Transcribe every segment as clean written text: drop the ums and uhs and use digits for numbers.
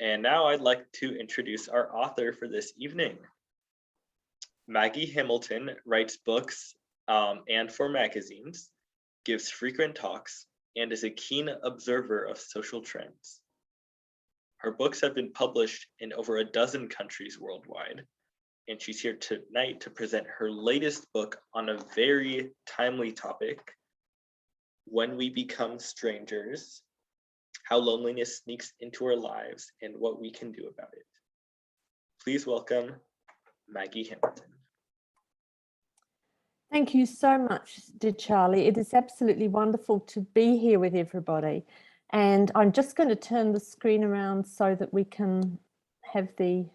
And now I'd like to introduce our author for this evening. Maggie Hamilton writes books and for magazines, gives frequent talks, and is a keen observer of social trends. Her books have been published in over a dozen countries worldwide, and she's here tonight to present her latest book on a very timely topic, When We Become Strangers, How Loneliness Sneaks into Our Lives and What We Can Do About It. Please welcome Maggie Hamilton. Thank you so much, dear Charlie. It is absolutely wonderful to be here with everybody. And I'm just going to turn the screen around so that we can have the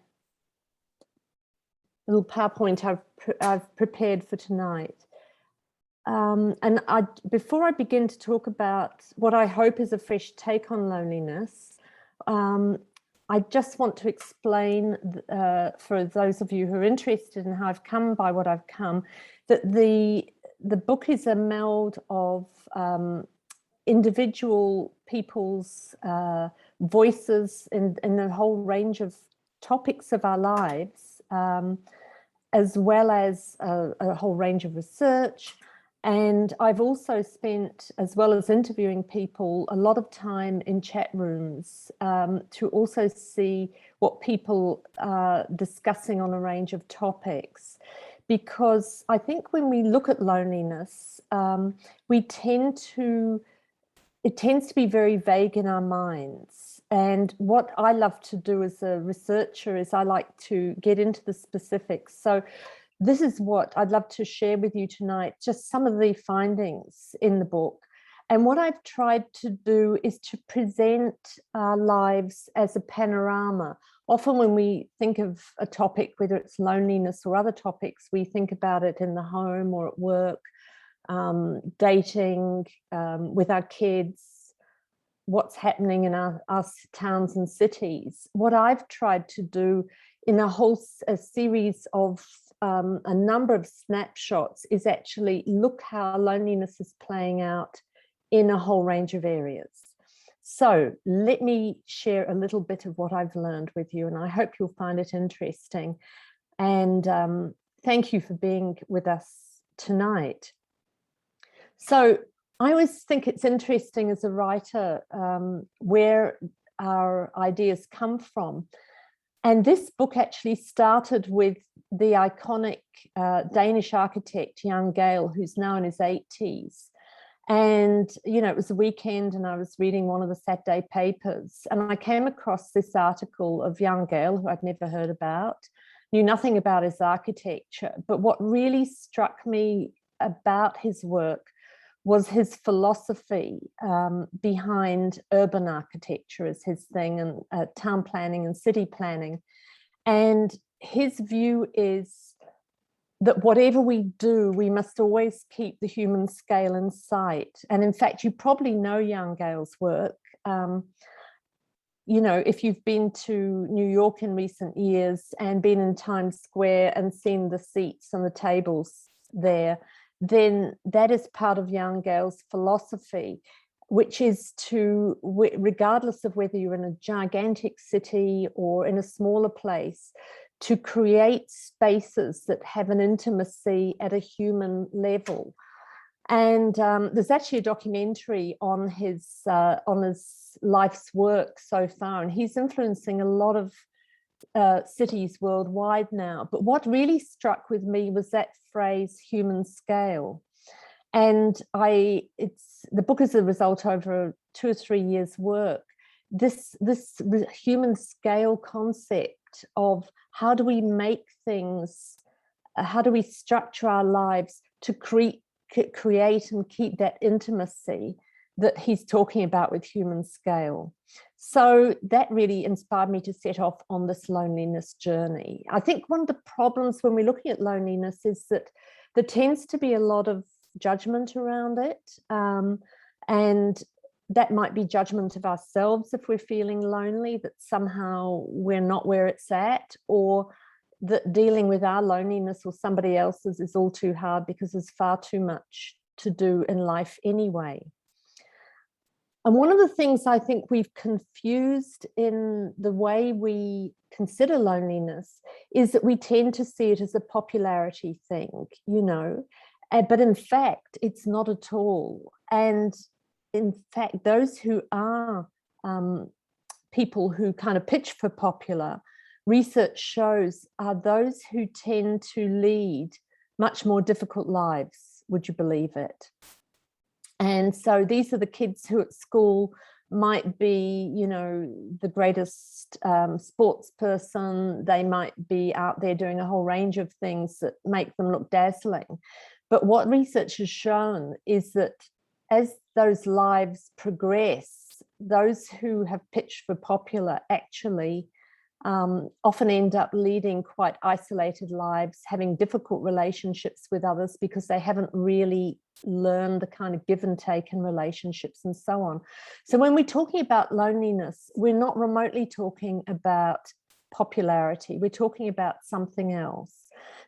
little PowerPoint I've prepared for tonight. Before I begin to talk about what I hope is a fresh take on loneliness, I just want to explain for those of you who are interested in how I've come by what I've come, that the book is a meld of individual people's voices in a whole range of topics of our lives, as well as a whole range of research. And I've also spent, as well as interviewing people, a lot of time in chat rooms to also see what people are discussing on a range of topics. Because I think when we look at loneliness, it tends to be very vague in our minds. And what I love to do as a researcher is I like to get into the specifics. So this is what I'd love to share with you tonight, just some of the findings in the book. And what I've tried to do is to present our lives as a panorama. Often when we think of a topic, whether it's loneliness or other topics, we think about it in the home or at work, dating, with our kids, what's happening in our towns and cities. What I've tried to do in a series of a number of snapshots is actually look how loneliness is playing out in a whole range of areas. So let me share a little bit of what I've learned with you, and I hope you'll find it interesting. And thank you for being with us tonight. So I always think it's interesting as a writer where our ideas come from. And this book actually started with the iconic Danish architect, Jan Gehl, who's now in his 80s. And, you know, it was a weekend and I was reading one of the Saturday papers and I came across this article of Jan Gehl, who I'd never heard about, knew nothing about his architecture. But what really struck me about his work was his philosophy behind urban architecture as his thing, and town planning and city planning. And his view is that whatever we do, we must always keep the human scale in sight. And in fact, you probably know Jan Gehl's work. You know, if you've been to New York in recent years and been in Times Square and seen the seats and the tables there, then that is part of Jan Gehl's philosophy, which is to, regardless of whether you're in a gigantic city or in a smaller place, to create spaces that have an intimacy at a human level. And there's actually a documentary on his life's work so far, and he's influencing a lot of cities worldwide now. But what really struck with me was that phrase, human scale. And the book is a result over 2 or 3 years work. This human scale concept of how do we make things, how do we structure our lives to create and keep that intimacy that he's talking about with human scale. So that really inspired me to set off on this loneliness journey. I think one of the problems when we're looking at loneliness is that there tends to be a lot of judgment around it. And that might be judgment of ourselves if we're feeling lonely, that somehow we're not where it's at, or that dealing with our loneliness or somebody else's is all too hard because there's far too much to do in life anyway. And one of the things I think we've confused in the way we consider loneliness is that we tend to see it as a popularity thing, you know, but in fact, it's not at all. And in fact, those who are people who kind of pitch for popular, research shows are those who tend to lead much more difficult lives, would you believe it? And so these are the kids who at school might be, you know, the greatest sports person. They might be out there doing a whole range of things that make them look dazzling. But what research has shown is that as those lives progress, those who have pitched for popular actually often end up leading quite isolated lives, having difficult relationships with others because they haven't really learned the kind of give and take in relationships and so on. So when we're talking about loneliness, we're not remotely talking about popularity. We're talking about something else.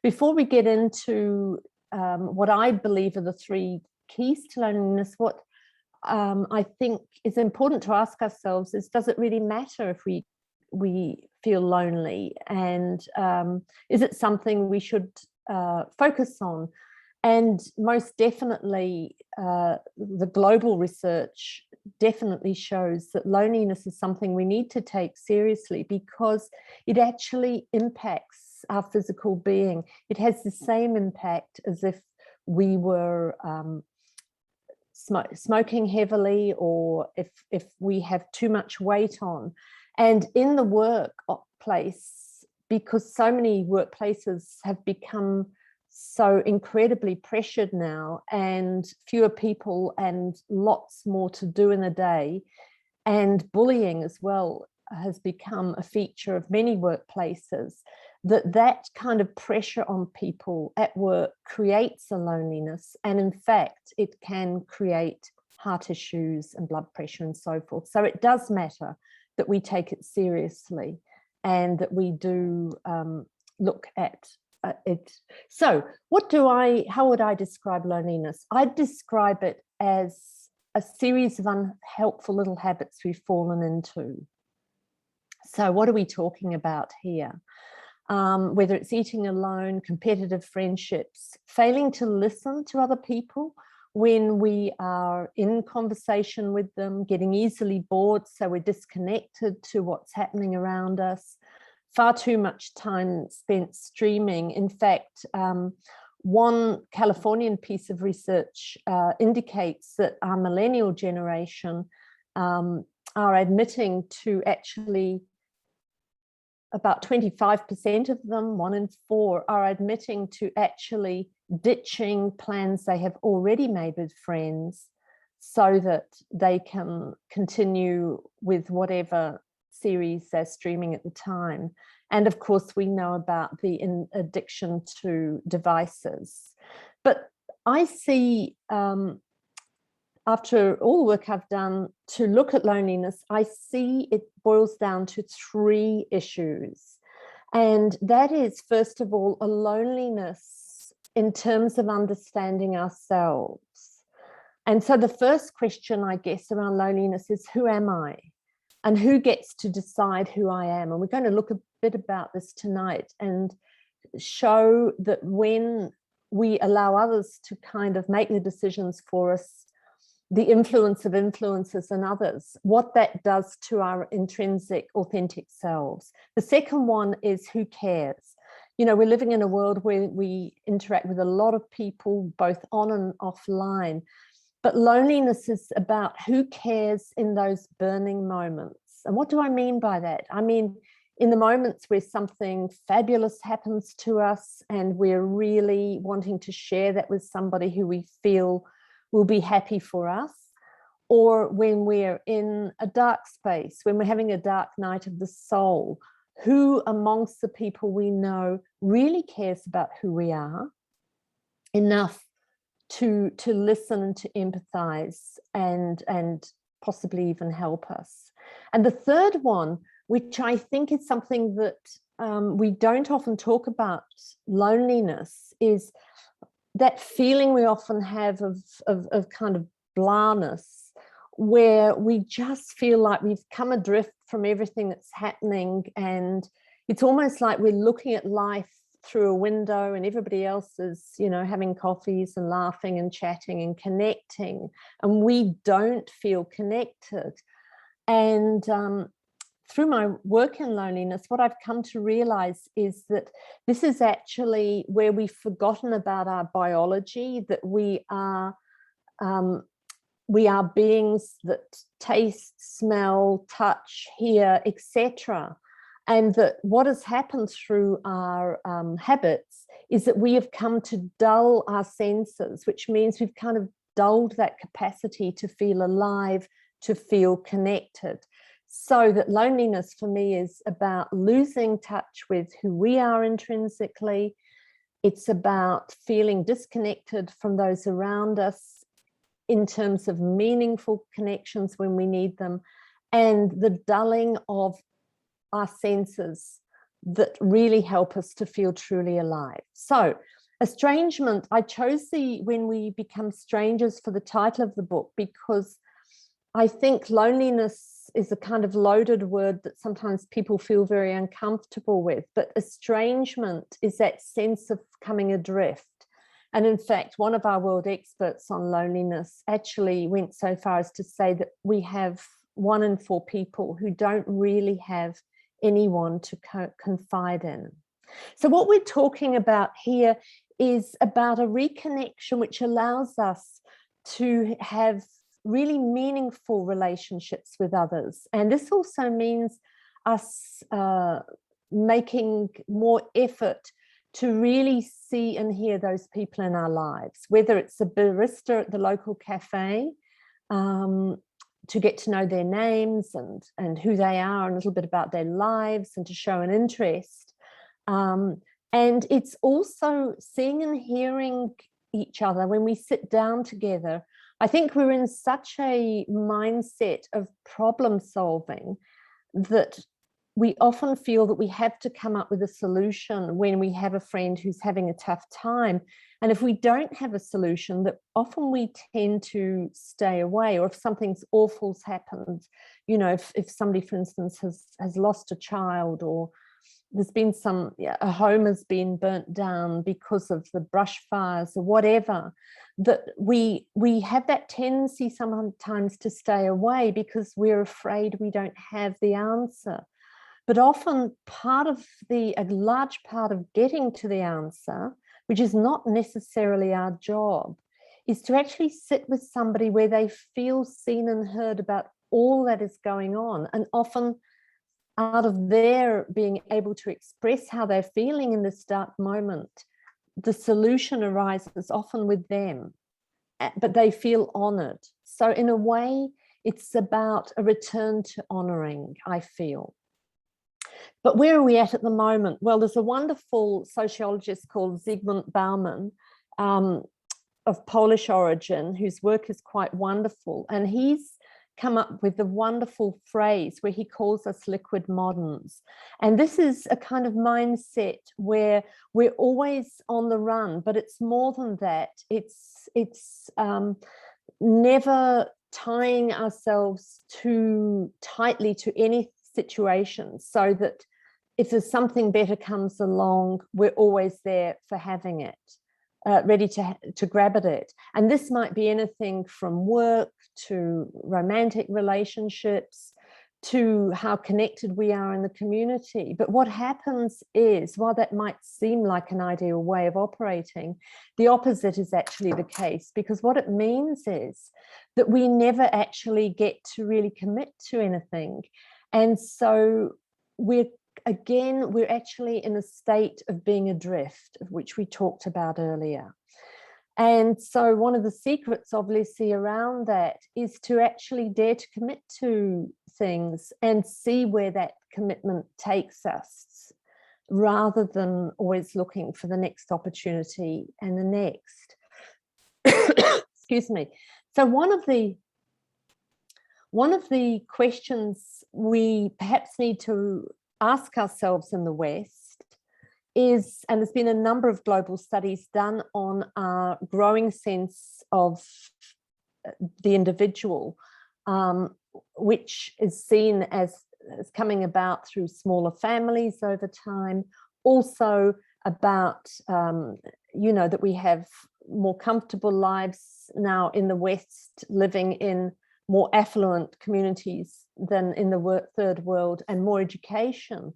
Before we get into what I believe are the three keys to loneliness, what I think is important to ask ourselves is, does it really matter if we feel lonely, and is it something we should focus on? And most definitely the global research definitely shows that loneliness is something we need to take seriously because it actually impacts our physical being. It has the same impact as if we were smoking heavily, or if we have too much weight on. And in the workplace, because so many workplaces have become so incredibly pressured now, and fewer people and lots more to do in a day, and bullying as well has become a feature of many workplaces, that kind of pressure on people at work creates a loneliness. And in fact, it can create heart issues and blood pressure and so forth. So it does matter that we take it seriously and that we do look at it. So how would I describe loneliness? I'd describe it as a series of unhelpful little habits we've fallen into. So what are we talking about here? Whether it's eating alone, competitive friendships, failing to listen to other people when we are in conversation with them, getting easily bored, so we're disconnected to what's happening around us, far too much time spent streaming. In fact, one Californian piece of research indicates that our millennial generation are admitting to actually about 25% of them, 1 in 4, are admitting to actually ditching plans they have already made with friends so that they can continue with whatever series they're streaming at the time. And of course, we know about the addiction to devices. But I see, after all the work I've done to look at loneliness, I see it boils down to 3 issues. And that is, first of all, a loneliness in terms of understanding ourselves. And so the first question, I guess, around loneliness is, who am I? And who gets to decide who I am? And we're going to look a bit about this tonight and show that when we allow others to kind of make the decisions for us, the influence of influences and others, what that does to our intrinsic, authentic selves. The second one is, who cares? You know, we're living in a world where we interact with a lot of people, both on and offline. But loneliness is about who cares in those burning moments. And what do I mean by that? I mean, in the moments where something fabulous happens to us and we're really wanting to share that with somebody who we feel will be happy for us, or when we're in a dark space, when we're having a dark night of the soul, who amongst the people we know really cares about who we are enough to listen and to empathize and possibly even help us. And the third one, which I think is something that we don't often talk about loneliness is that feeling we often have of kind of blahness, where we just feel like we've come adrift from everything that's happening, and it's almost like we're looking at life through a window and everybody else is, you know, having coffees and laughing and chatting and connecting, and we don't feel connected. And through my work in loneliness, what I've come to realize is that this is actually where we've forgotten about our biology, that we are beings that taste, smell, touch, hear, etc. And that what has happened through our habits is that we have come to dull our senses, which means we've kind of dulled that capacity to feel alive, to feel connected. So that loneliness for me is about losing touch with who we are intrinsically. It's about feeling disconnected from those around us in terms of meaningful connections when we need them, and the dulling of our senses that really help us to feel truly alive. So estrangement, I chose the when we become strangers for the title of the book, because I think loneliness is a kind of loaded word that sometimes people feel very uncomfortable with, but estrangement is that sense of coming adrift. And in fact, one of our world experts on loneliness actually went so far as to say that we have 1 in 4 people who don't really have anyone to confide in. So what we're talking about here is about a reconnection which allows us to have really meaningful relationships with others. And this also means us making more effort to really see and hear those people in our lives, whether it's a barista at the local cafe, to get to know their names and who they are and a little bit about their lives and to show an interest. And it's also seeing and hearing each other when we sit down together. I think we're in such a mindset of problem solving that we often feel that we have to come up with a solution when we have a friend who's having a tough time. And if we don't have a solution, that often we tend to stay away. Or if something's awful's happened, you know, if somebody, for instance, has lost a child, or there's been a home has been burnt down because of the brush fires or whatever, that we have that tendency sometimes to stay away because we're afraid we don't have the answer. But often a large part of getting to the answer, which is not necessarily our job, is to actually sit with somebody where they feel seen and heard about all that is going on. And often out of their being able to express how they're feeling in this dark moment, the solution arises often with them, but they feel honored. So in a way, it's about a return to honoring, I feel. But where are we at the moment? Well, there's a wonderful sociologist called Zygmunt Bauman, of Polish origin, whose work is quite wonderful. And he's come up with a wonderful phrase where he calls us liquid moderns. And this is a kind of mindset where we're always on the run, but it's more than that. It's never tying ourselves too tightly to any situation, so that if there's something better comes along, we're always there for having it, ready to grab at it. And this might be anything from work to romantic relationships to how connected we are in the community. But what happens is, while that might seem like an ideal way of operating, the opposite is actually the case, because what it means is that we never actually get to really commit to anything. And so we're actually in a state of being adrift, which we talked about earlier. And so one of the secrets, obviously, around that is to actually dare to commit to things and see where that commitment takes us, rather than always looking for the next opportunity and the next. Excuse me. So one of the questions we perhaps need to ask ourselves in the West is, and there's been a number of global studies done on our growing sense of the individual, which is seen as coming about through smaller families over time, also about, that we have more comfortable lives now in the West, living in more affluent communities than in the third world, and more education,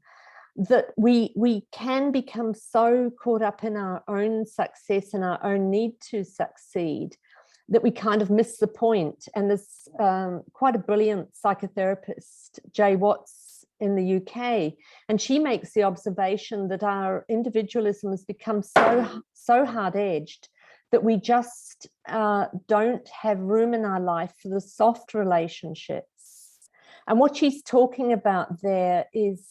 that we can become so caught up in our own success and our own need to succeed that we kind of miss the point. And there's quite a brilliant psychotherapist, Jay Watts, in the UK, and she makes the observation that our individualism has become so hard-edged that we just don't have room in our life for the soft relationships. And what she's talking about there is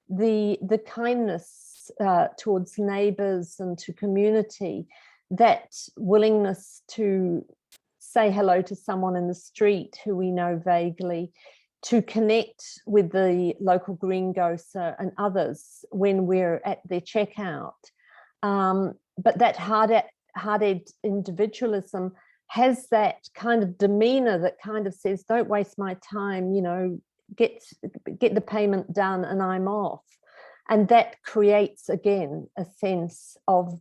the kindness towards neighbors and to community, that willingness to say hello to someone in the street who we know vaguely, to connect with the local greengrocer and others when we're at their checkout. But that hard-edged individualism has that kind of demeanor that kind of says, don't waste my time, get the payment done and I'm off. And that creates, again, a sense of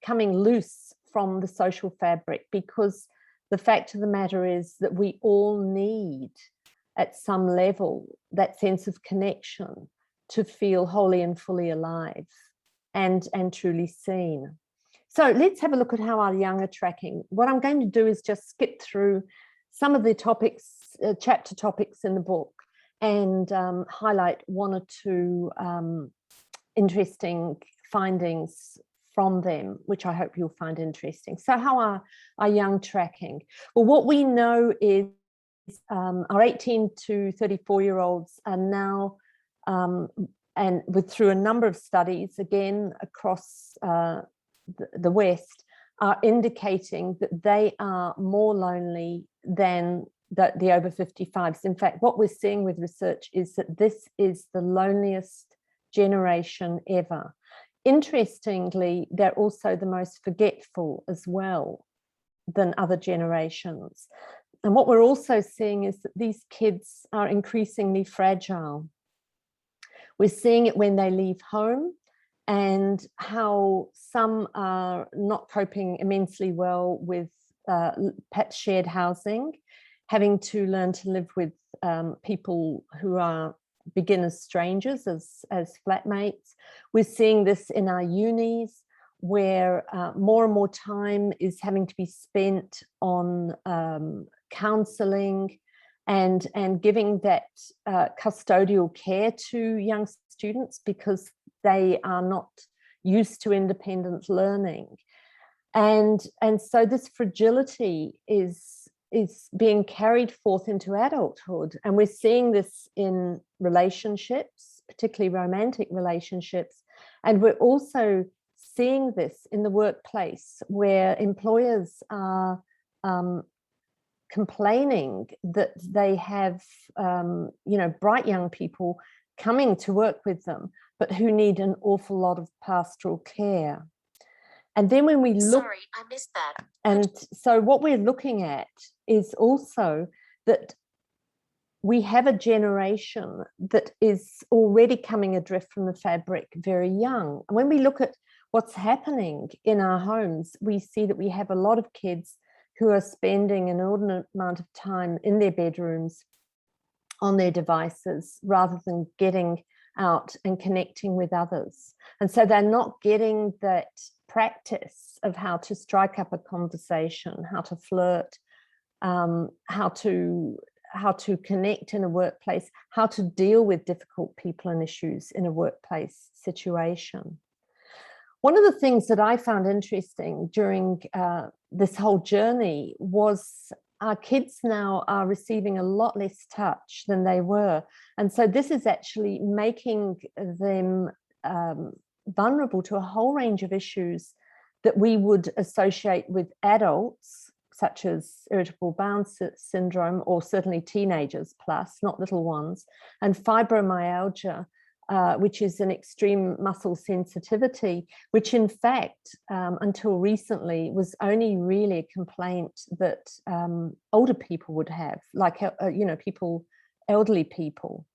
coming loose from the social fabric, because the fact of the matter is that we all need, at some level, that sense of connection to feel wholly and fully alive and truly seen. So let's have a look at how our young are tracking. What I'm going to do is just skip through some of the topics, chapter topics in the book, and highlight one or two interesting findings from them, which I hope you'll find interesting. So how are our young tracking? Well, what we know is our 18 to 34-year-olds are now, through a number of studies, again, across the West, are indicating that they are more lonely than the over 55s. In fact, what we're seeing with research is that this is the loneliest generation ever. Interestingly, they're also the most forgetful as well than other generations. And what we're also seeing is that these kids are increasingly fragile. We're seeing it when they leave home, and how some are not coping immensely well with perhaps shared housing, having to learn to live with people who are beginner strangers as flatmates. We're seeing this in our unis, where more and more time is having to be spent on counselling and giving that custodial care to young students, because they are not used to independent learning. And so this fragility is being carried forth into adulthood. And we're seeing this in relationships, particularly romantic relationships. And we're also seeing this in the workplace, where employers are complaining that they have, bright young people coming to work with them, but who need an awful lot of pastoral care. And then when we look, sorry, I missed that. And so what we're looking at is also that we have a generation that is already coming adrift from the fabric very young. And when we look at what's happening in our homes, we see that we have a lot of kids who are spending an inordinate amount of time in their bedrooms on their devices rather than getting out and connecting with others. And so they're not getting that practice of how to strike up a conversation, how to flirt, how to connect in a workplace, how to deal with difficult people and issues in a workplace situation. One of the things that I found interesting during this whole journey was our kids now are receiving a lot less touch than they were. And so this is actually making them vulnerable to a whole range of issues that we would associate with adults, such as irritable bowel syndrome, or certainly teenagers plus, not little ones, and fibromyalgia, which is an extreme muscle sensitivity, which in fact, until recently, was only really a complaint that older people would have, like, elderly people.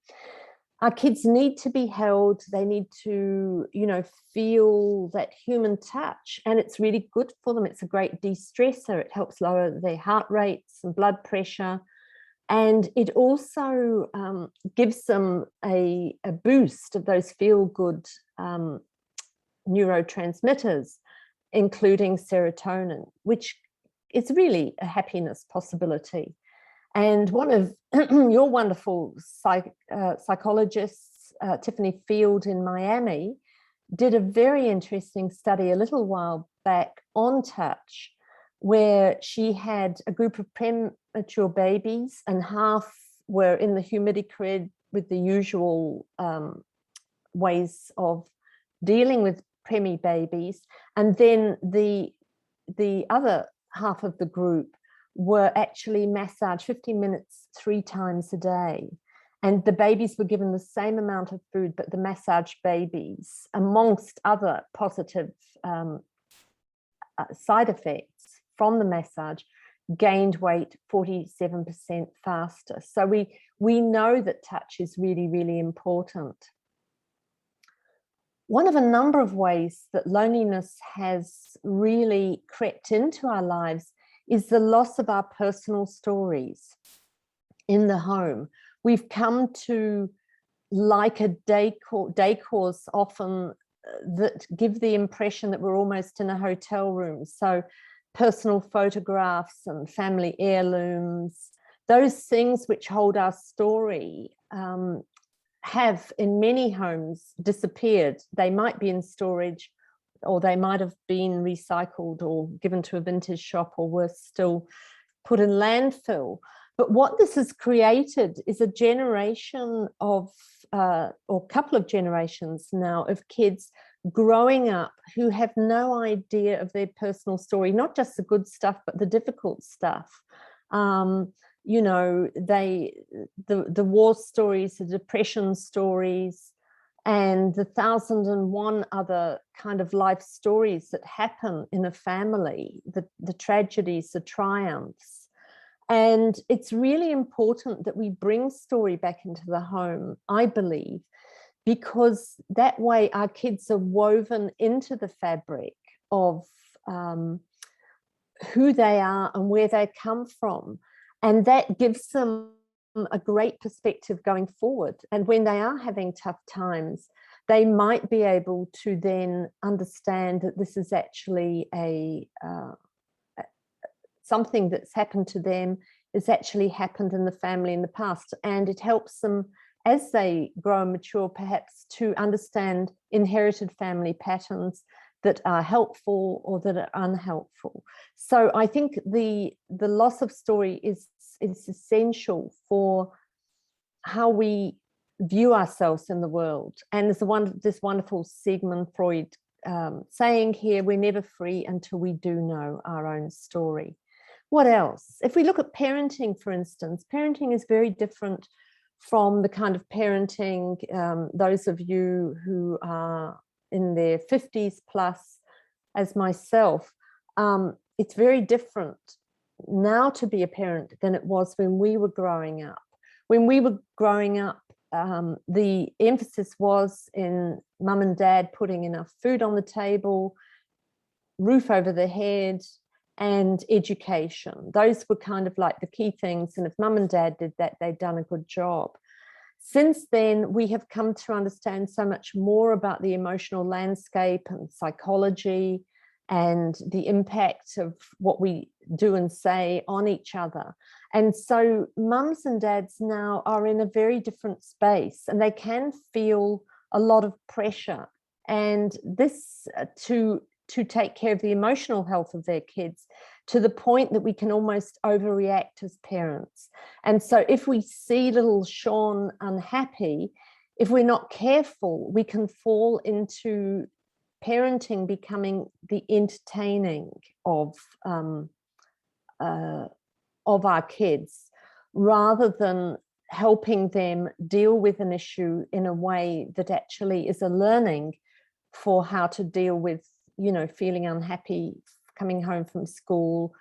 Our kids need to be held. They need to, feel that human touch, and it's really good for them. It's a great de-stressor. It helps lower their heart rates and blood pressure. And it also gives them a boost of those feel-good neurotransmitters, including serotonin, which is really a happiness possibility. And one of your wonderful psychologists, Tiffany Field in Miami, did a very interesting study a little while back on touch, where she had a group of premature babies, and half were in the humidicred with the usual ways of dealing with preemie babies, and then the other half of the group were actually massaged 15 minutes 3 times a day. And the babies were given the same amount of food, but the massage babies, amongst other positive side effects from the massage, gained weight 47% faster. So we know that touch is really, really important. One of a number of ways that loneliness has really crept into our lives is the loss of our personal stories in the home. We've come to like a decors often that give the impression that we're almost in a hotel room. So personal photographs and family heirlooms, those things which hold our story, have in many homes disappeared. They might be in storage, or they might have been recycled or given to a vintage shop, or worse still, put in landfill. But what this has created is a generation of, or couple of generations now, of kids growing up who have no idea of their personal story, not just the good stuff, but the difficult stuff. The war stories, the depression stories, and the 1,001 other kind of life stories that happen in a family, the tragedies, the triumphs. And it's really important that we bring story back into the home, I believe, because that way our kids are woven into the fabric of who they are and where they come from. And that gives them a great perspective going forward. And when they are having tough times, they might be able to then understand that this is actually something that's happened to them, has actually happened in the family in the past. And it helps them, as they grow and mature, perhaps to understand inherited family patterns that are helpful or that are unhelpful. So I think the loss of story is essential for how we view ourselves in the world. And there's this wonderful Sigmund Freud saying here, we're never free until we do know our own story. What else? If we look at parenting, for instance, parenting is very different from the kind of parenting, those of you who are in their 50s plus, as myself, it's very different now to be a parent than it was when we were growing up. When we were growing up, the emphasis was in mum and dad putting enough food on the table, roof over their head, and education. Those were kind of like the key things. And if mum and dad did that, they'd done a good job. Since then, we have come to understand so much more about the emotional landscape and psychology and the impact of what we do and say on each other. And so mums and dads now are in a very different space, and they can feel a lot of pressure. And this to take care of the emotional health of their kids, to the point that we can almost overreact as parents. And so if we see little Sean unhappy, if we're not careful, we can fall into parenting becoming the entertaining of our kids, rather than helping them deal with an issue in a way that actually is a learning for how to deal with, you know, feeling unhappy, coming home from school,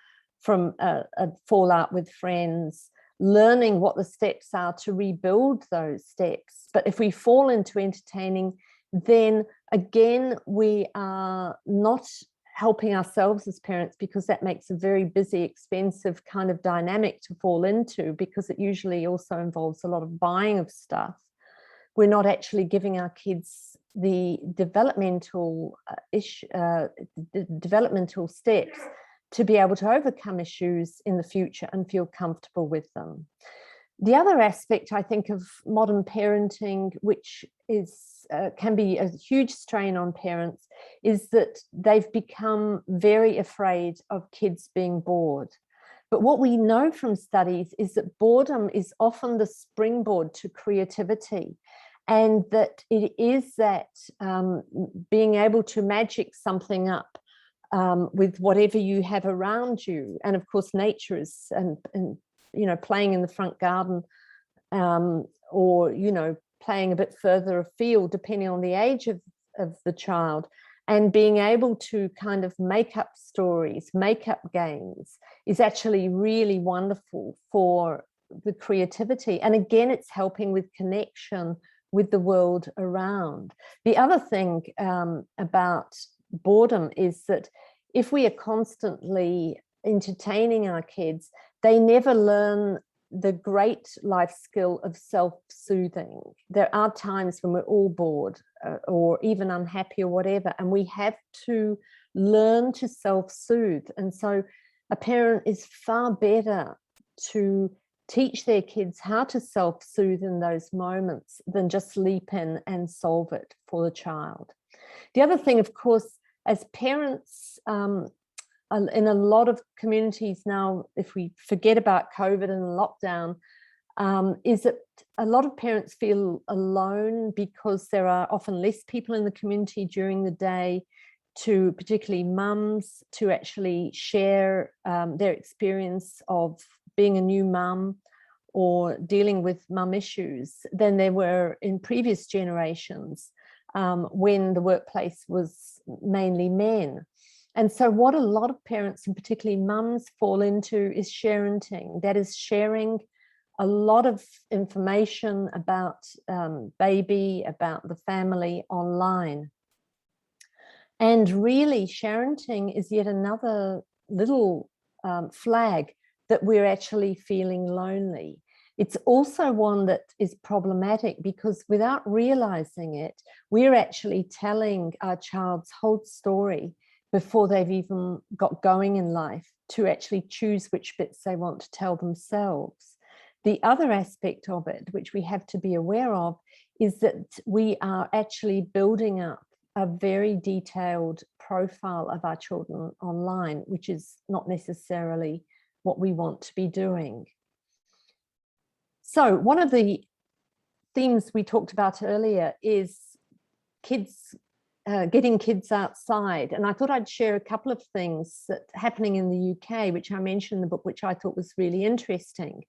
from a fallout with friends, learning what the steps are to rebuild those steps. But if we fall into entertaining, then again, we are not helping ourselves as parents, because that makes a very busy, expensive kind of dynamic to fall into, because it usually also involves a lot of buying of stuff. We're not actually giving our kids the developmental developmental steps to be able to overcome issues in the future and feel comfortable with them. The other aspect, I think, of modern parenting, which is can be a huge strain on parents, is that they've become very afraid of kids being bored. But what we know from studies is that boredom is often the springboard to creativity, and that it is that being able to magic something up with whatever you have around you. And of course, nature is, and you know, playing in the front garden, or, you know, playing a bit further afield, depending on the age of the child, and being able to kind of make up stories, make up games, is actually really wonderful for the creativity. And again, it's helping with connection with the world around. The other thing about boredom is that if we are constantly entertaining our kids, they never learn the great life skill of self-soothing. There are times when we're all bored or even unhappy or whatever, and we have to learn to self-soothe. And so a parent is far better to teach their kids how to self-soothe in those moments than just leap in and solve it for the child. The other thing, of course, as parents, in a lot of communities now, if we forget about COVID and lockdown, is that a lot of parents feel alone because there are often less people in the community during the day, to particularly mums, to actually share their experience of being a new mum or dealing with mum issues than there were in previous generations when the workplace was mainly men. And so what a lot of parents, and particularly mums, fall into is sharenting. That is sharing a lot of information about baby, about the family online. And really, sharenting is yet another little flag that we're actually feeling lonely. It's also one that is problematic because without realizing it, we're actually telling our child's whole story before they've even got going in life, to actually choose which bits they want to tell themselves. The other aspect of it, which we have to be aware of, is that we are actually building up a very detailed profile of our children online, which is not necessarily what we want to be doing. So one of the themes we talked about earlier is kids, getting kids outside. And I thought I'd share a couple of things that are happening in the UK, which I mentioned in the book, which I thought was really interesting.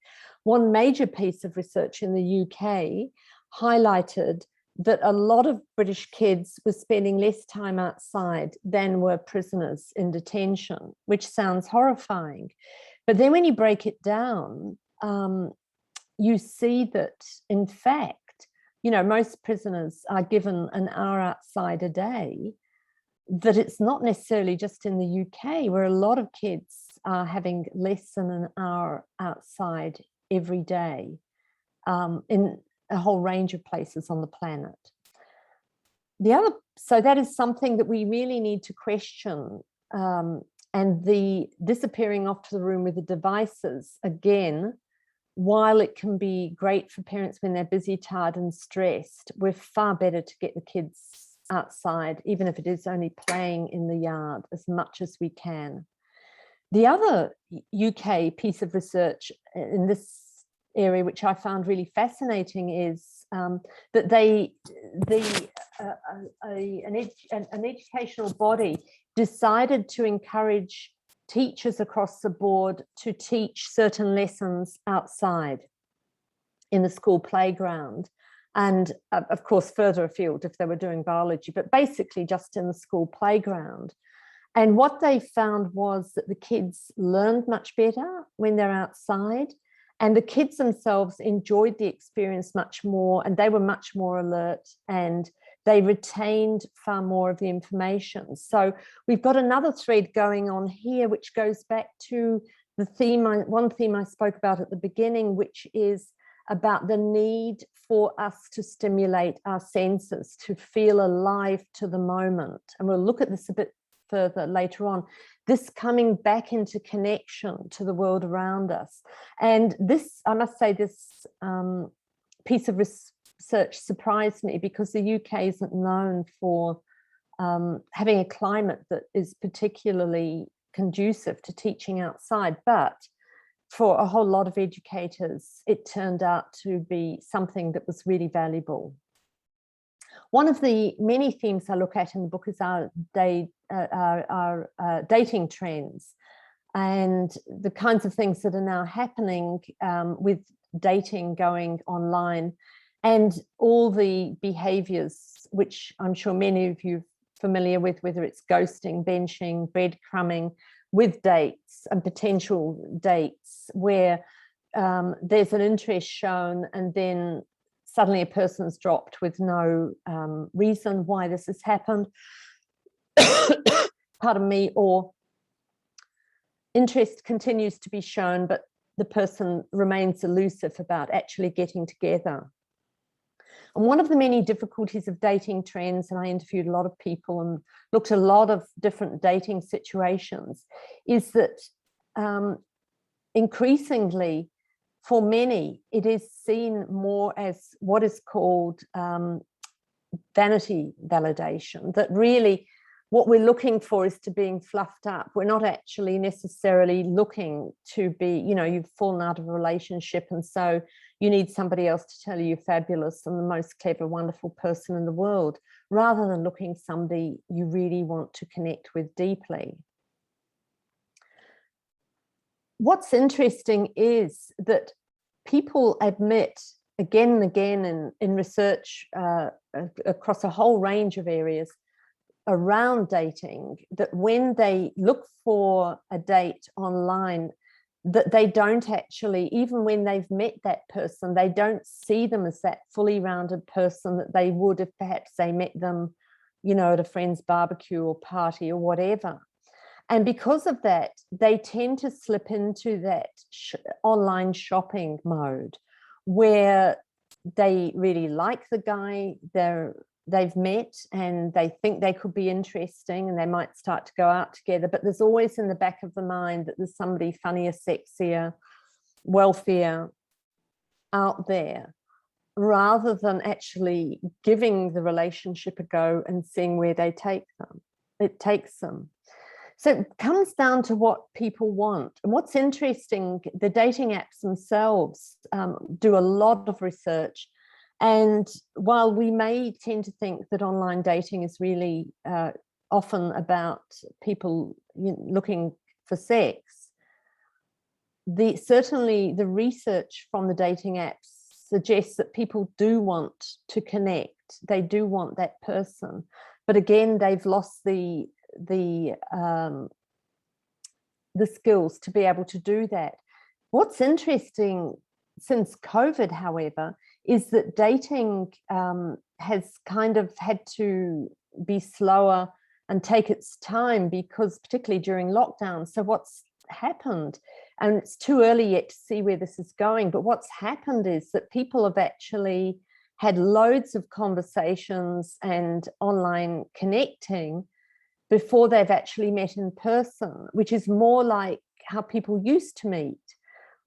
One major piece of research in the UK highlighted that a lot of British kids were spending less time outside than were prisoners in detention, which sounds horrifying. But then when you break it down, you see that, in fact, you know, most prisoners are given an hour outside a day, that it's not necessarily just in the UK, where a lot of kids are having less than an hour outside every day in a whole range of places on the planet. So that is something that we really need to question. And the disappearing off to the room with the devices, again, while it can be great for parents when they're busy, tired and stressed, we're far better to get the kids outside, even if it is only playing in the yard, as much as we can. The other UK piece of research in this area, which I found really fascinating, is that an educational body decided to encourage teachers across the board to teach certain lessons outside in the school playground, and of course further afield if they were doing biology, but basically just in the school playground. And what they found was that the kids learned much better when they're outside, and the kids themselves enjoyed the experience much more, and they were much more alert, and they retained far more of the information. So we've got another thread going on here, which goes back to the theme, one theme I spoke about at the beginning, which is about the need for us to stimulate our senses, to feel alive to the moment. And we'll look at this a bit further later on, this coming back into connection to the world around us. And this, I must say, this piece of research surprised me, because the UK isn't known for having a climate that is particularly conducive to teaching outside. But for a whole lot of educators, it turned out to be something that was really valuable. One of the many themes I look at in the book is our dating trends and the kinds of things that are now happening with dating going online, and all the behaviors which I'm sure many of you are familiar with, whether it's ghosting, benching, breadcrumbing, with dates and potential dates where there's an interest shown and then suddenly a person's dropped with no reason why this has happened, pardon me, or interest continues to be shown, but the person remains elusive about actually getting together. And one of the many difficulties of dating trends, and I interviewed a lot of people and looked at a lot of different dating situations, is that increasingly, for many, it is seen more as what is called vanity validation, that really what we're looking for is to being fluffed up. We're not actually necessarily looking to be, you know, you've fallen out of a relationship and so you need somebody else to tell you you're fabulous and the most clever, wonderful person in the world, rather than looking somebody you really want to connect with deeply. What's interesting is that people admit again and again in research across a whole range of areas around dating, that when they look for a date online, that they don't actually, even when they've met that person, they don't see them as that fully rounded person that they would if perhaps they met them, you know, at a friend's barbecue or party or whatever. And because of that, they tend to slip into that online shopping mode where they really like the guy they've met and they think they could be interesting and they might start to go out together, but there's always in the back of the mind that there's somebody funnier, sexier, wealthier out there, rather than actually giving the relationship a go and seeing where it takes them. So it comes down to what people want. And what's interesting, the dating apps themselves do a lot of research. And while we may tend to think that online dating is really often about people looking for sex, certainly the research from the dating apps suggests that people do want to connect. They do want that person. But again, they've lost the skills to be able to do that. What's interesting since COVID, however, is that dating has kind of had to be slower and take its time, because particularly during lockdown. So what's happened, and it's too early yet to see where this is going, but what's happened is that people have actually had loads of conversations and online connecting before they've actually met in person, which is more like how people used to meet,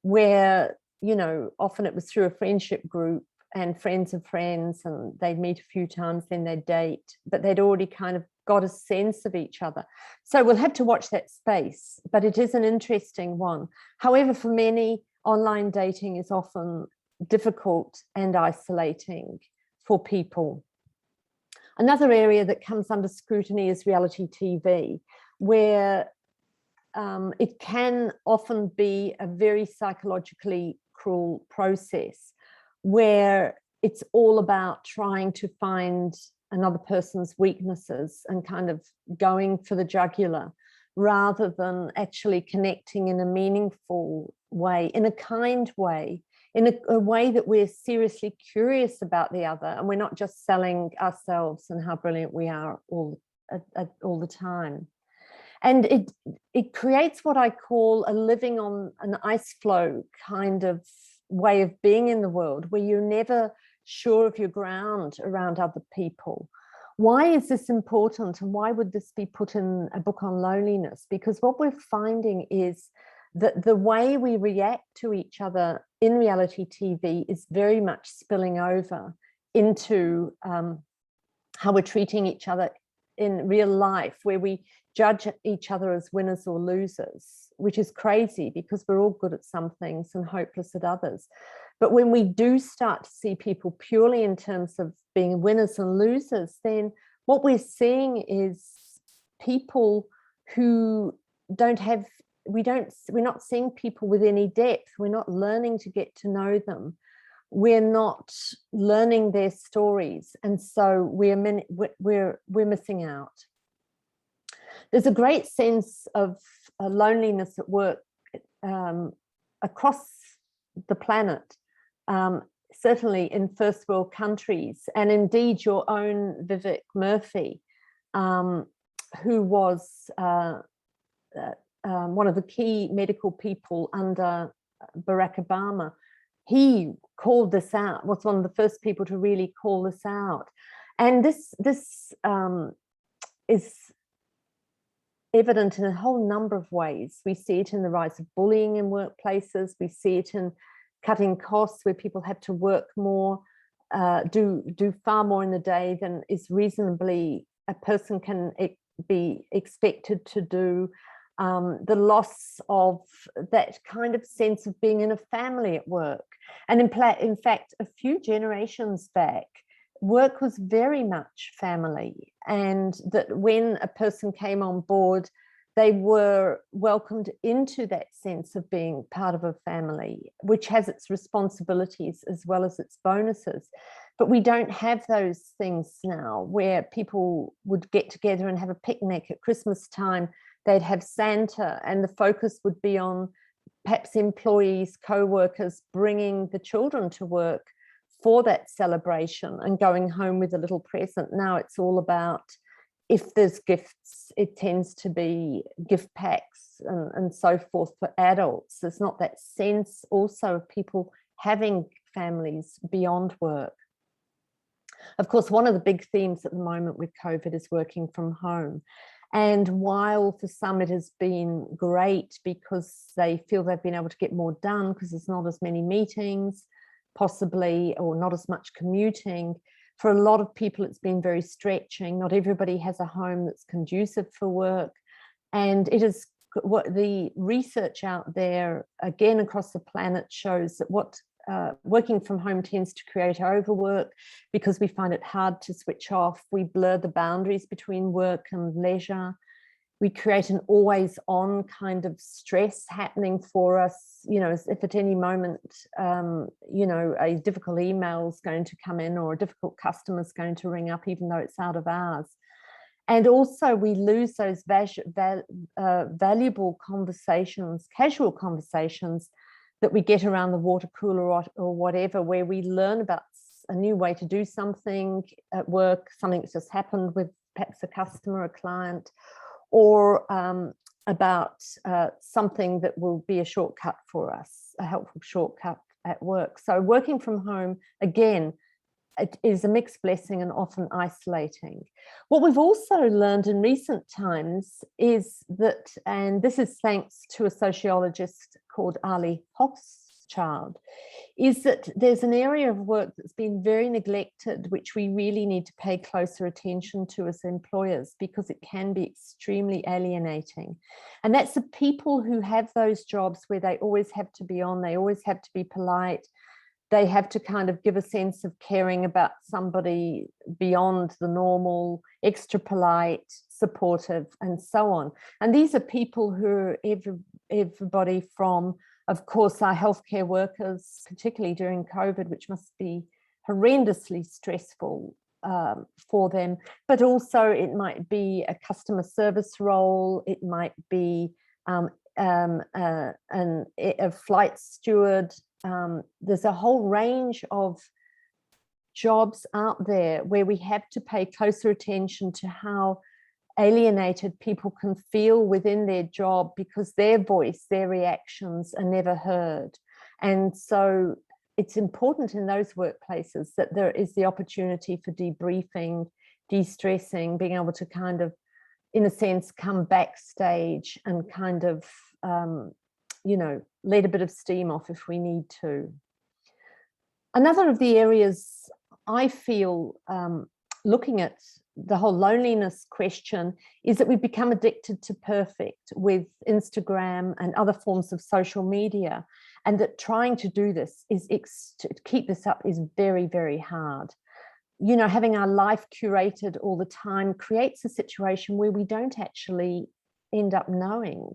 where, you know, often it was through a friendship group and friends of friends, and they'd meet a few times, then they'd date, but they'd already kind of got a sense of each other. So we'll have to watch that space, but it is an interesting one. However, for many, online dating is often difficult and isolating for people. Another area that comes under scrutiny is reality TV, where it can often be a very psychologically cruel process, where it's all about trying to find another person's weaknesses and kind of going for the jugular, rather than actually connecting in a meaningful way, in a kind way, in a way that we're seriously curious about the other, and we're not just selling ourselves and how brilliant we are all the time. And it creates what I call a living on an ice floe kind of way of being in the world, where you're never sure of your ground around other people. Why is this important, and why would this be put in a book on loneliness? Because what we're finding is that the way we react to each other in reality TV is very much spilling over into how we're treating each other in real life, where we judge each other as winners or losers, which is crazy because we're all good at some things and hopeless at others. But when we do start to see people purely in terms of being winners and losers, then what we're seeing is people who don't have, we're not seeing people with any depth. We're not learning to get to know them. We're not learning their stories. And so we're missing out. There's a great sense of loneliness at work across the planet, certainly in first world countries, and indeed your own Vivek Murthy, who was one of the key medical people under Barack Obama. He called this out, was one of the first people to really call this out. And this is evident in a whole number of ways. We see it in the rise of bullying in workplaces. We see it in cutting costs, where people have to work more, do far more in the day than is reasonably a person can be expected to do. The loss of that kind of sense of being in a family at work. And in fact, a few generations back, work was very much family, and that when a person came on board, they were welcomed into that sense of being part of a family, which has its responsibilities as well as its bonuses. But we don't have those things now, where people would get together and have a picnic at Christmas time. They'd have Santa, and the focus would be on perhaps employees, co-workers bringing the children to work for that celebration and going home with a little present. Now it's all about, if there's gifts, it tends to be gift packs and so forth for adults. There's not that sense also of people having families beyond work. Of course, one of the big themes at the moment with COVID is working from home. And while for some it has been great because they feel they've been able to get more done because there's not as many meetings, possibly, or not as much commuting, for a lot of people it's been very stretching. Not everybody has a home that's conducive for work. And it is what the research out there, again, across the planet, shows that what working from home tends to create overwork because we find it hard to switch off. We blur the boundaries between work and leisure. We create an always on kind of stress happening for us, you know, as if at any moment, you know, a difficult email is going to come in or a difficult customer is going to ring up, even though it's out of hours. And also we lose those valuable conversations, casual conversations that we get around the water cooler or whatever, where we learn about a new way to do something at work, something that's just happened with perhaps a customer, a client, or about something that will be a shortcut for us, a helpful shortcut at work. So working from home, again, it is a mixed blessing and often isolating. What we've also learned in recent times is that, and this is thanks to a sociologist called Ali Hochschild, is that there's an area of work that's been very neglected, which we really need to pay closer attention to as employers, because it can be extremely alienating. And that's the people who have those jobs where they always have to be on, they always have to be polite, they have to kind of give a sense of caring about somebody beyond the normal, extra polite, supportive, and so on. And these are people who are everybody from Of course, our healthcare workers, particularly during COVID, which must be horrendously stressful for them, but also it might be a customer service role, it might be a flight steward. There's a whole range of jobs out there where we have to pay closer attention to how alienated people can feel within their job because their voice, their reactions are never heard. And so it's important in those workplaces that there is the opportunity for debriefing, de-stressing, being able to kind of, in a sense, come backstage and kind of, let a bit of steam off if we need to. Another of the areas I feel looking at the whole loneliness question is that we've become addicted to perfect with Instagram and other forms of social media, and that trying to do this to keep this up is very, very hard. Having our life curated all the time creates a situation where we don't actually end up knowing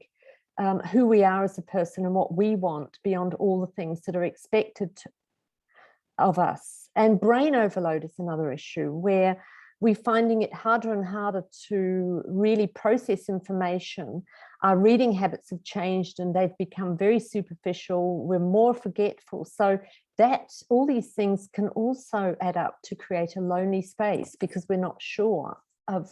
who we are as a person and what we want beyond all the things that are expected of us. And brain overload is another issue where we're finding it harder and harder to really process information. Our reading habits have changed and they've become very superficial. We're more forgetful. So that all these things can also add up to create a lonely space because we're not sure of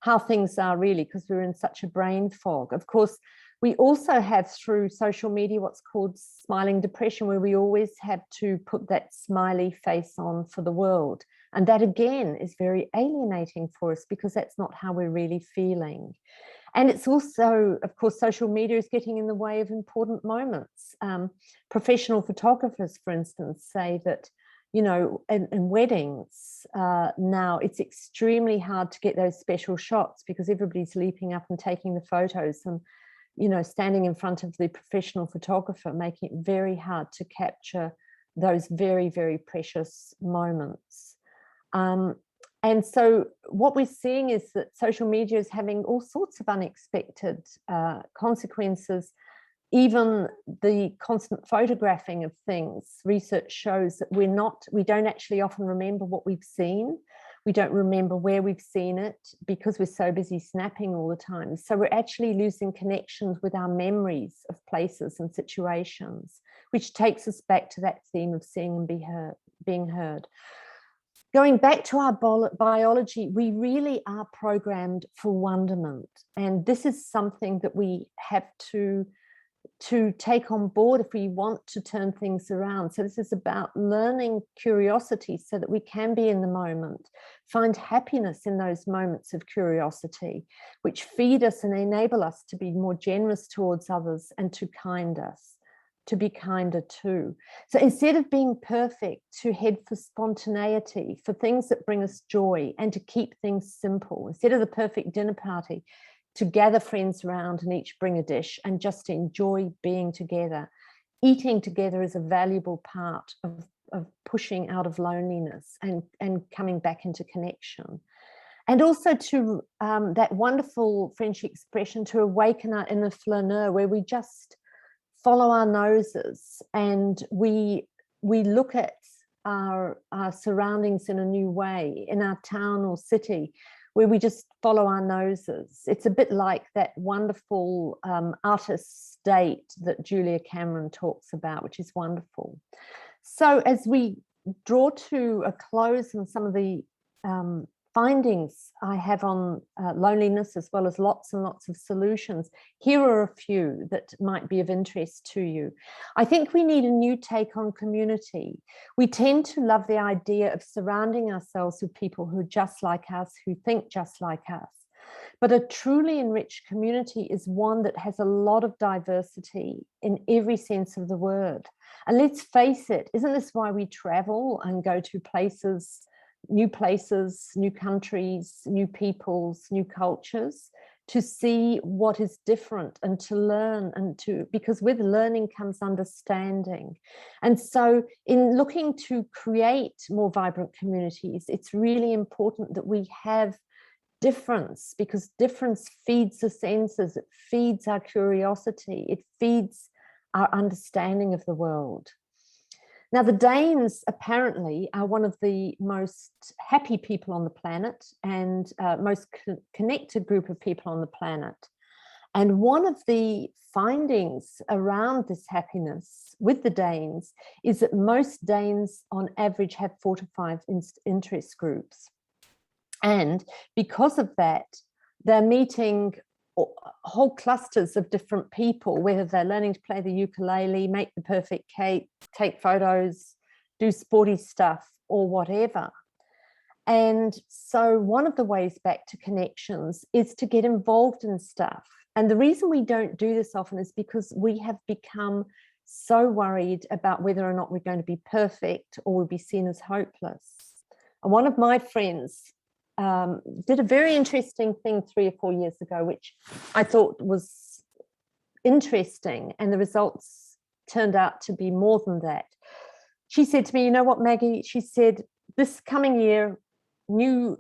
how things are really, because we're in such a brain fog. Of course, we also have through social media what's called smiling depression, where we always have to put that smiley face on for the world. And that again is very alienating for us because that's not how we're really feeling. And it's also, of course, social media is getting in the way of important moments. Professional photographers, for instance, say that, in weddings now, it's extremely hard to get those special shots because everybody's leaping up and taking the photos and, standing in front of the professional photographer, making it very hard to capture those very, very precious moments. And so what we're seeing is that social media is having all sorts of unexpected consequences. Even the constant photographing of things, research shows that we don't actually often remember what we've seen. We don't remember where we've seen it because we're so busy snapping all the time. So we're actually losing connections with our memories of places and situations, which takes us back to that theme of seeing and being heard. Going back to our biology, we really are programmed for wonderment. And this is something that we have to take on board if we want to turn things around. So this is about learning curiosity so that we can be in the moment, find happiness in those moments of curiosity, which feed us and enable us to be more generous towards others and to be kinder too. So instead of being perfect, to head for spontaneity, for things that bring us joy, and to keep things simple. Instead of the perfect dinner party, to gather friends around and each bring a dish and just enjoy being together. Eating together is a valuable part of pushing out of loneliness and coming back into connection. And also to that wonderful French expression, to awaken our inner flaneur, where we just follow our noses and we look at our surroundings in a new way, in our town or city, where we just follow our noses. It's a bit like that wonderful artist state that Julia Cameron talks about, which is wonderful. So as we draw to a close on some of the findings I have on loneliness, as well as lots and lots of solutions, here are a few that might be of interest to you. I think we need a new take on community. We tend to love the idea of surrounding ourselves with people who are just like us, who think just like us. But a truly enriched community is one that has a lot of diversity in every sense of the word. And let's face it, isn't this why we travel and go to places, new countries, new peoples, new cultures, to see what is different and to learn because with learning comes understanding. And so in looking to create more vibrant communities, it's really important that we have difference, because difference feeds the senses, it feeds our curiosity, it feeds our understanding of the world. Now, the Danes apparently are one of the most happy people on the planet and most connected group of people on the planet. And one of the findings around this happiness with the Danes is that most Danes on average have 4 to 5 interest groups. And because of that, they're meeting whole clusters of different people, whether they're learning to play the ukulele, make the perfect cake, take photos, do sporty stuff, or whatever. And so one of the ways back to connections is to get involved in stuff. And the reason we don't do this often is because we have become so worried about whether or not we're going to be perfect or we'll be seen as hopeless. And one of my friends did a very interesting thing 3 or 4 years ago, which I thought was interesting, and the results turned out to be more than that. She said to me, you know what, Maggie, she said, this coming year, new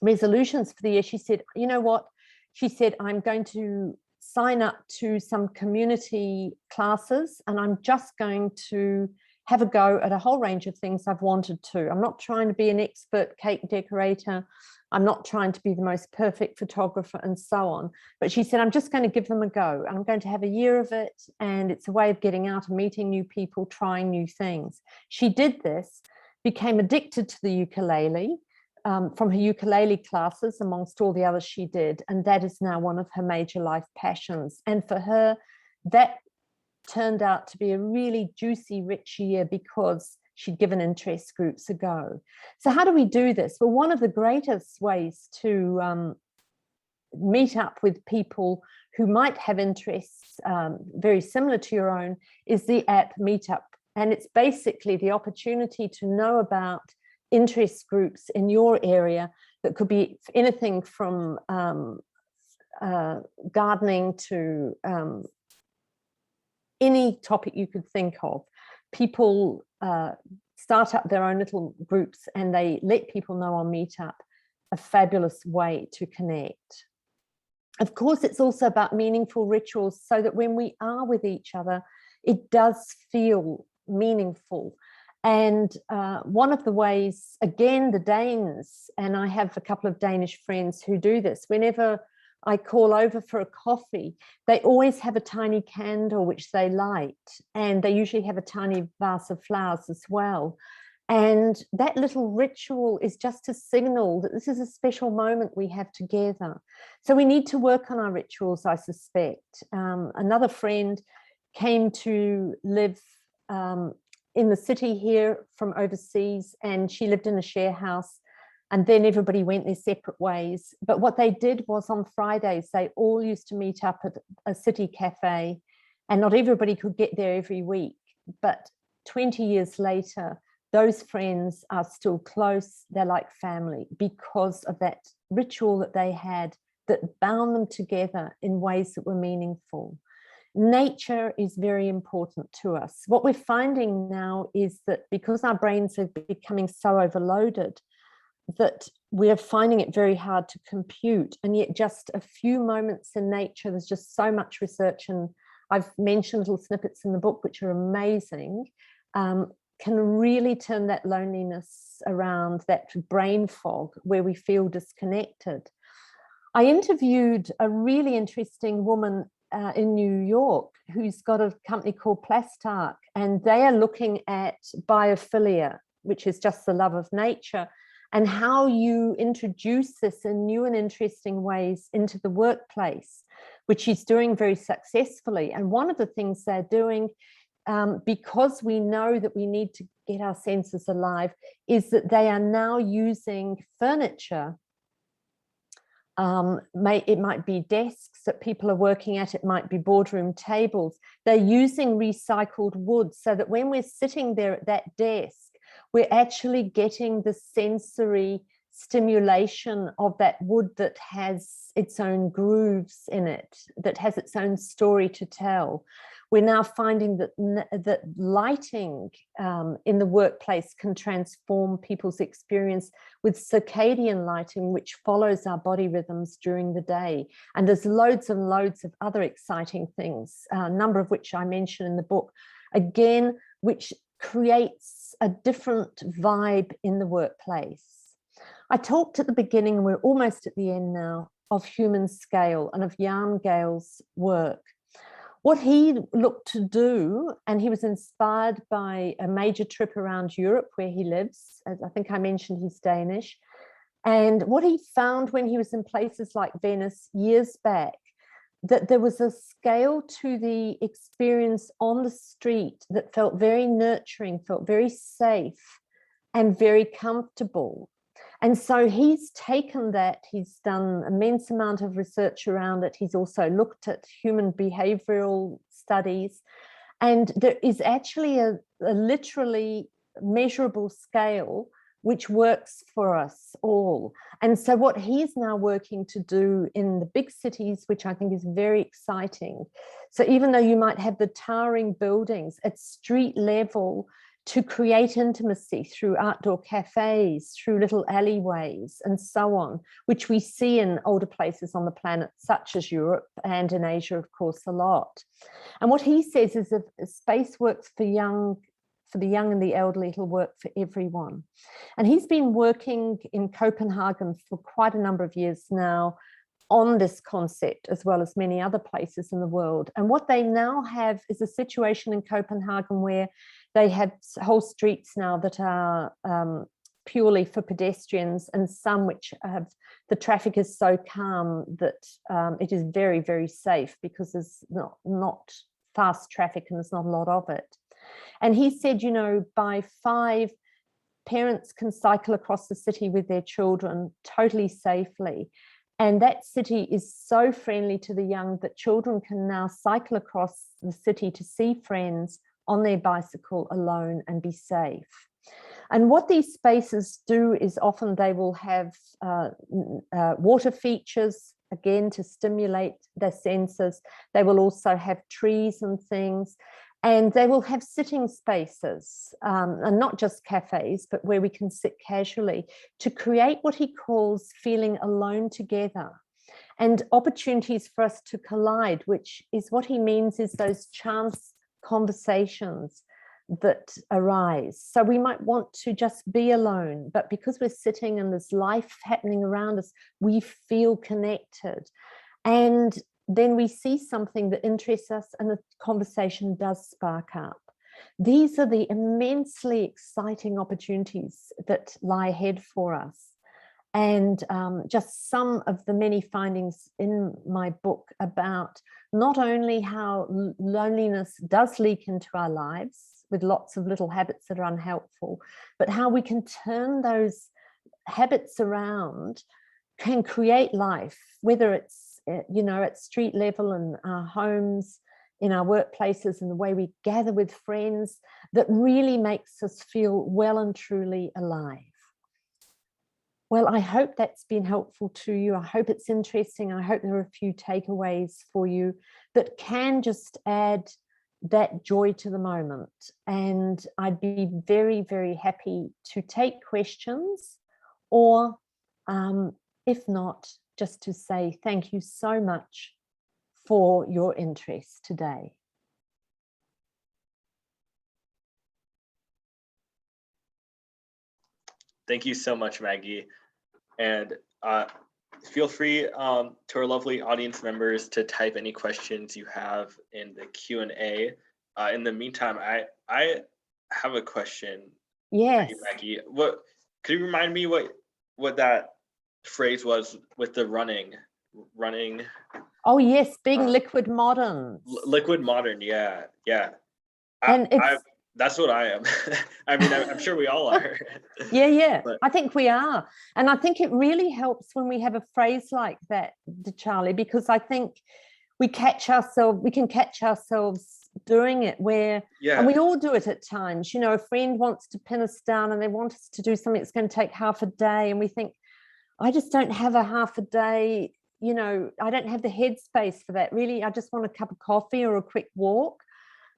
resolutions for the year. She said, you know what, she said, I'm going to sign up to some community classes, and I'm just going to have a go at a whole range of things I've wanted to. I'm not trying to be an expert cake decorator. I'm not trying to be the most perfect photographer and so on. But she said, I'm just going to give them a go. And I'm going to have a year of it. And it's a way of getting out and meeting new people, trying new things. She did this, became addicted to the ukulele from her ukulele classes amongst all the others she did. And that is now one of her major life passions. And for her, that turned out to be a really juicy, rich year because she'd given interest groups a go. So how do we do this? Well, one of the greatest ways to meet up with people who might have interests very similar to your own is the app Meetup. And it's basically the opportunity to know about interest groups in your area that could be anything from gardening to any topic you could think of. People start up their own little groups and they let people know on Meetup, a fabulous way to connect. Of course, it's also about meaningful rituals so that when we are with each other, it does feel meaningful. And one of the ways, again, the Danes, and I have a couple of Danish friends who do this, whenever I call over for a coffee, they always have a tiny candle which they light, and they usually have a tiny vase of flowers as well. And that little ritual is just a signal that this is a special moment we have together. So we need to work on our rituals, I suspect. Another friend came to live in the city here from overseas, and she lived in a share house. And then everybody went their separate ways. But what they did was on Fridays, they all used to meet up at a city cafe, and not everybody could get there every week. But 20 years later, those friends are still close. They're like family because of that ritual that they had that bound them together in ways that were meaningful. Nature is very important to us. What we're finding now is that because our brains are becoming so overloaded, that we're finding it very hard to compute, and yet just a few moments in nature, there's just so much research, and I've mentioned little snippets in the book which are amazing, can really turn that loneliness around, that brain fog where we feel disconnected. I interviewed a really interesting woman in New York who's got a company called Plastark, and they are looking at biophilia, which is just the love of nature, and how you introduce this in new and interesting ways into the workplace, which is doing very successfully. And one of the things they're doing, because we know that we need to get our senses alive, is that they are now using furniture. It might be desks that people are working at, it might be boardroom tables. They're using recycled wood so that when we're sitting there at that desk, we're actually getting the sensory stimulation of that wood that has its own grooves in it, that has its own story to tell. We're now finding that that lighting in the workplace can transform people's experience with circadian lighting, which follows our body rhythms during the day. And there's loads and loads of other exciting things, a number of which I mention in the book, again, which creates a different vibe in the workplace. I talked at the beginning, and we're almost at the end now, of human scale and of Jan Gale's work. What he looked to do, and he was inspired by a major trip around Europe where he lives, as I think I mentioned, he's Danish. And what he found when he was in places like Venice years back, that there was a scale to the experience on the street that felt very nurturing, felt very safe and very comfortable. And so he's taken that, he's done an immense amount of research around it. He's also looked at human behavioral studies. And there is actually a literally measurable scale which works for us all. And so what he's now working to do in the big cities, which I think is very exciting. So even though you might have the towering buildings at street level, to create intimacy through outdoor cafes, through little alleyways and so on, which we see in older places on the planet, such as Europe and in Asia, of course, a lot. And what he says is that space works for the young and the elderly, it'll work for everyone. And he's been working in Copenhagen for quite a number of years now on this concept, as well as many other places in the world. And what they now have is a situation in Copenhagen where they have whole streets now that are purely for pedestrians, and some which have, the traffic is so calm that it is very, very safe because there's not fast traffic and there's not a lot of it. And he said, you know, by 5, parents can cycle across the city with their children totally safely. And that city is so friendly to the young that children can now cycle across the city to see friends on their bicycle alone and be safe. And what these spaces do is often they will have water features, again, to stimulate their senses. They will also have trees and things. And they will have sitting spaces, and not just cafes, but where we can sit casually to create what he calls feeling alone together, and opportunities for us to collide, which is what he means is those chance conversations that arise. So we might want to just be alone, but because we're sitting and there's life happening around us, we feel connected. And then we see something that interests us and the conversation does spark up. These are the immensely exciting opportunities that lie ahead for us. And just some of the many findings in my book about not only how loneliness does leak into our lives with lots of little habits that are unhelpful, but how we can turn those habits around, can create life, whether it's you know, at street level, in our homes, in our workplaces, and the way we gather with friends, that really makes us feel well and truly alive. Well, I hope that's been helpful to you. I hope it's interesting. I hope there are a few takeaways for you that can just add that joy to the moment. And I'd be very, very happy to take questions, or if not, just to say thank you so much for your interest today. Thank you so much, Maggie. And feel free to our lovely audience members to type any questions you have in the Q&A. In the meantime, I have a question. Yes. Maggie, could you remind me what that phrase was with the running? Oh yes, being liquid modern. Liquid modern, yeah. And that's what I am. I mean, I'm sure we all are. Yeah. But I think we are. And I think it really helps when we have a phrase like that, Charlie, because I think we can catch ourselves doing it and we all do it at times. You know, a friend wants to pin us down and they want us to do something that's going to take half a day, and we think, I just don't have a half a day, you know, I don't have the headspace for that. Really, I just want a cup of coffee or a quick walk.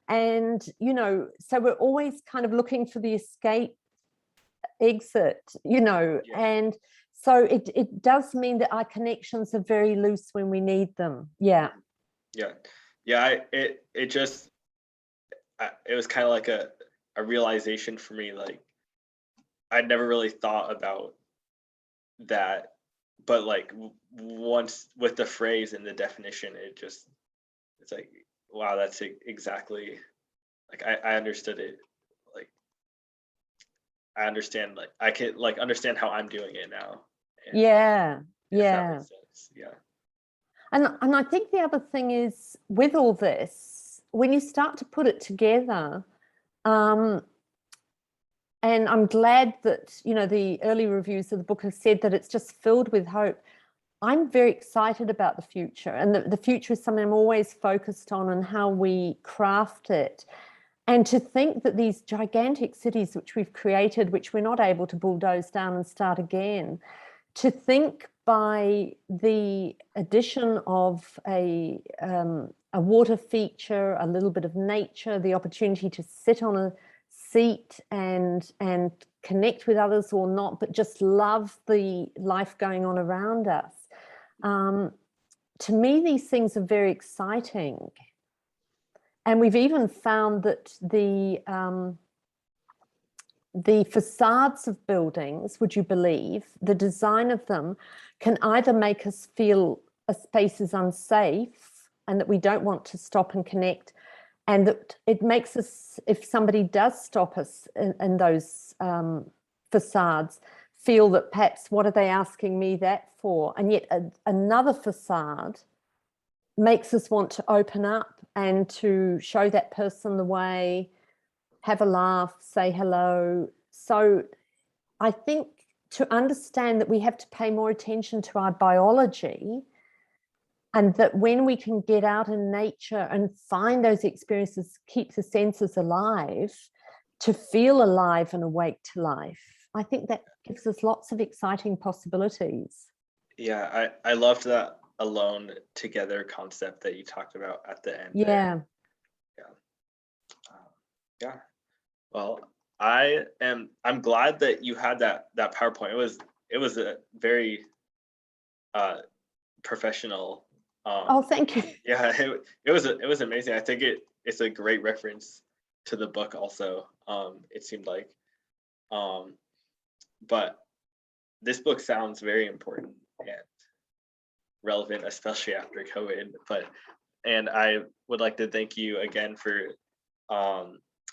And, so we're always kind of looking for the escape exit, Yeah. and so it does mean that our connections are very loose when we need them. Yeah. It was kind of like a realization for me. Like, I'd never really thought about that, but like once with the phrase and the definition, it's like, wow, that's exactly, like, I understood it. Like, I understand, like, I can like understand how I'm doing it now. And Yeah. if that Yeah. makes sense. Yeah. And I think the other thing is, with all this, when you start to put it together, and I'm glad that, the early reviews of the book have said that it's just filled with hope. I'm very excited about the future, and the future is something I'm always focused on, and how we craft it. And to think that these gigantic cities which we've created, which we're not able to bulldoze down and start again, to think by the addition of a water feature, a little bit of nature, the opportunity to sit on a seat and connect with others or not, but just love the life going on around us. To me, these things are very exciting. And we've even found that the facades of buildings, would you believe, the design of them can either make us feel a space is unsafe and that we don't want to stop and connect, and that it makes us, if somebody does stop us in those facades, feel that perhaps, what are they asking me that for? And yet another facade makes us want to open up and to show that person the way, have a laugh, say hello. So I think to understand that we have to pay more attention to our biology, and that when we can get out in nature and find those experiences, keep the senses alive, to feel alive and awake to life, I think that gives us lots of exciting possibilities. Yeah, I loved that alone together concept that you talked about at the end. Yeah. Yeah. Well, I'm glad that you had that PowerPoint. It was a very professional. Oh, thank you. Yeah, it was amazing. I think it's a great reference to the book also. It seemed like, but this book sounds very important and relevant, especially after COVID. And I would like to thank you again for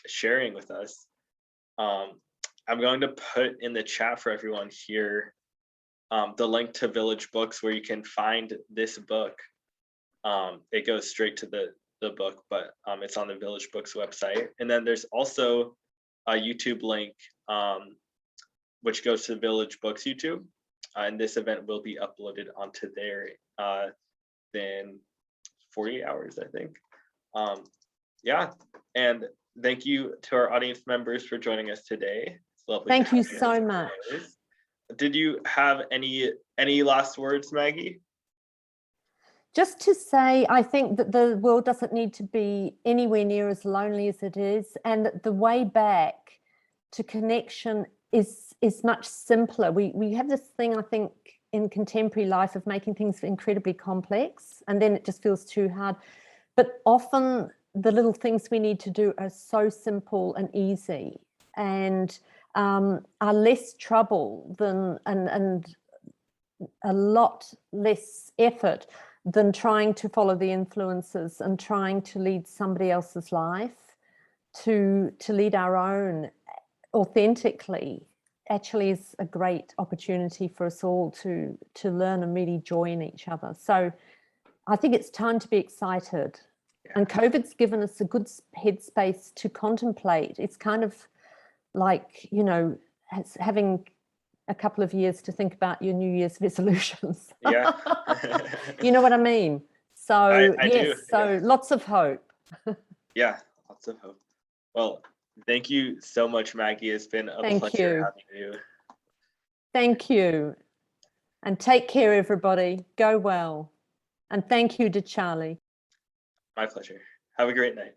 sharing with us. I'm going to put in the chat for everyone here the link to Village Books, where you can find this book. It goes straight to the book, but it's on the Village Books website. And then there's also a YouTube link, which goes to the Village Books YouTube. And this event will be uploaded onto there in 48 hours, I think. Yeah, and thank you to our audience members for joining us today. It's lovely. Thank you so much. Did you have any last words, Maggie? Just to say, I think that the world doesn't need to be anywhere near as lonely as it is, and that the way back to connection is much simpler. We have this thing, I think, in contemporary life of making things incredibly complex, and then it just feels too hard. But often the little things we need to do are so simple and easy, and are less trouble than and a lot less effort than trying to follow the influences and trying to lead somebody else's life. To lead our own authentically actually is a great opportunity for us all to learn and really join each other. So I think it's time to be excited. Yeah. And COVID's given us a good headspace to contemplate. It's kind of like, having a couple of years to think about your New Year's resolutions. Yeah. You know what I mean? So I yes, do. so yeah. Lots of hope. Yeah, lots of hope. Well, thank you so much, Maggie. It's been a pleasure having you. Thank you. And take care, everybody. Go well. And thank you to Charlie. My pleasure. Have a great night.